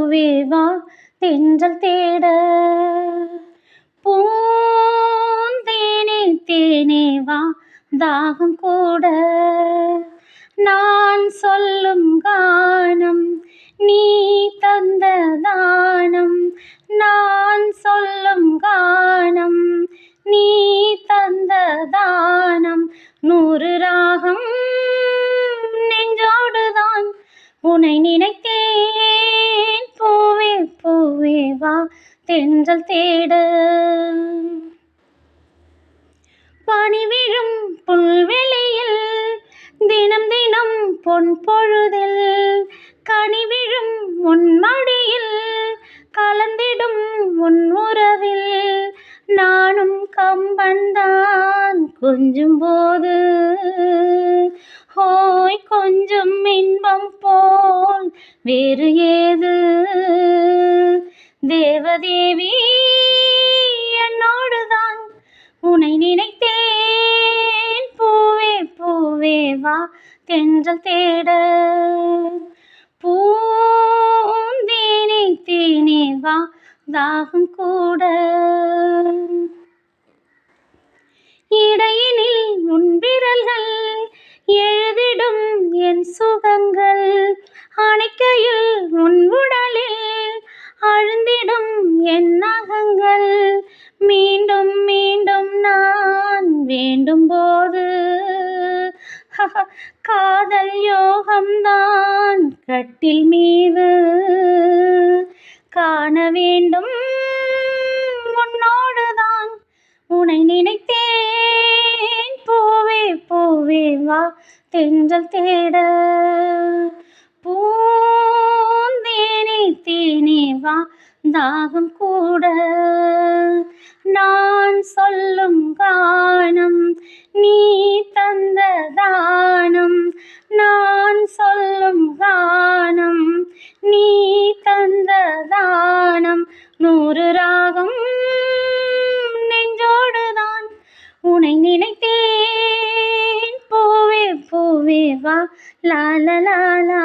பூவே வா தென்றல் தேட பூந்தேனே தேனே வா தாகம் கூட நான் சொல்லும் கானம் நீ தந்த தானம் நான் சொல்லும் கானம் நீ தந்த தானம் 100 ராகம் நெஞ்சோடுதான் உனை நினைத்தேன் பூவே பூவே வா தென்றல் தேட பனி விழும் புல்வெளியில் தினம் தினம் பொன் பொழுதில் கனி விழும் உன் மடியில் கலந்திடும் உன் உறவில் நானும் கம்பன்தான் கொஞ்சும் போது ஹோய் கொஞ்சம் இன்பம் போல் வேறு ஏது தேவதேவி என்னோடுதான் உனை நினைத்தேன் பூவே பூவே வா தென்றல் தேட பூந்தேனே தேனே வா தாகம் கூட இடையினில் உன் விரல்கள் எழுதிடும் என் சுகங்கள் அணைக்கையில் உன் உடலில் அழுந்திடும் என் நகங்கள் மீண்டும் மீண்டும் நான் வேண்டும் போது காதல் யோகம்தான் கட்டில் மீது காண வேண்டும் உன்னோடுதான் உனை நினைத்தேன் பூவே பூவே வா தென்றல் தேட பூந்தேனே தேனே வா தாகம் கூட நான் சொல்லும் கானம் நீ தந்த தானம் நான் சொல்லும் கானம் நீ தந்த தானம் 100 ராகம் நெஞ்சோடுதான் உனை நினைத்தேன் பூவே பூவே வா லா லா லா லா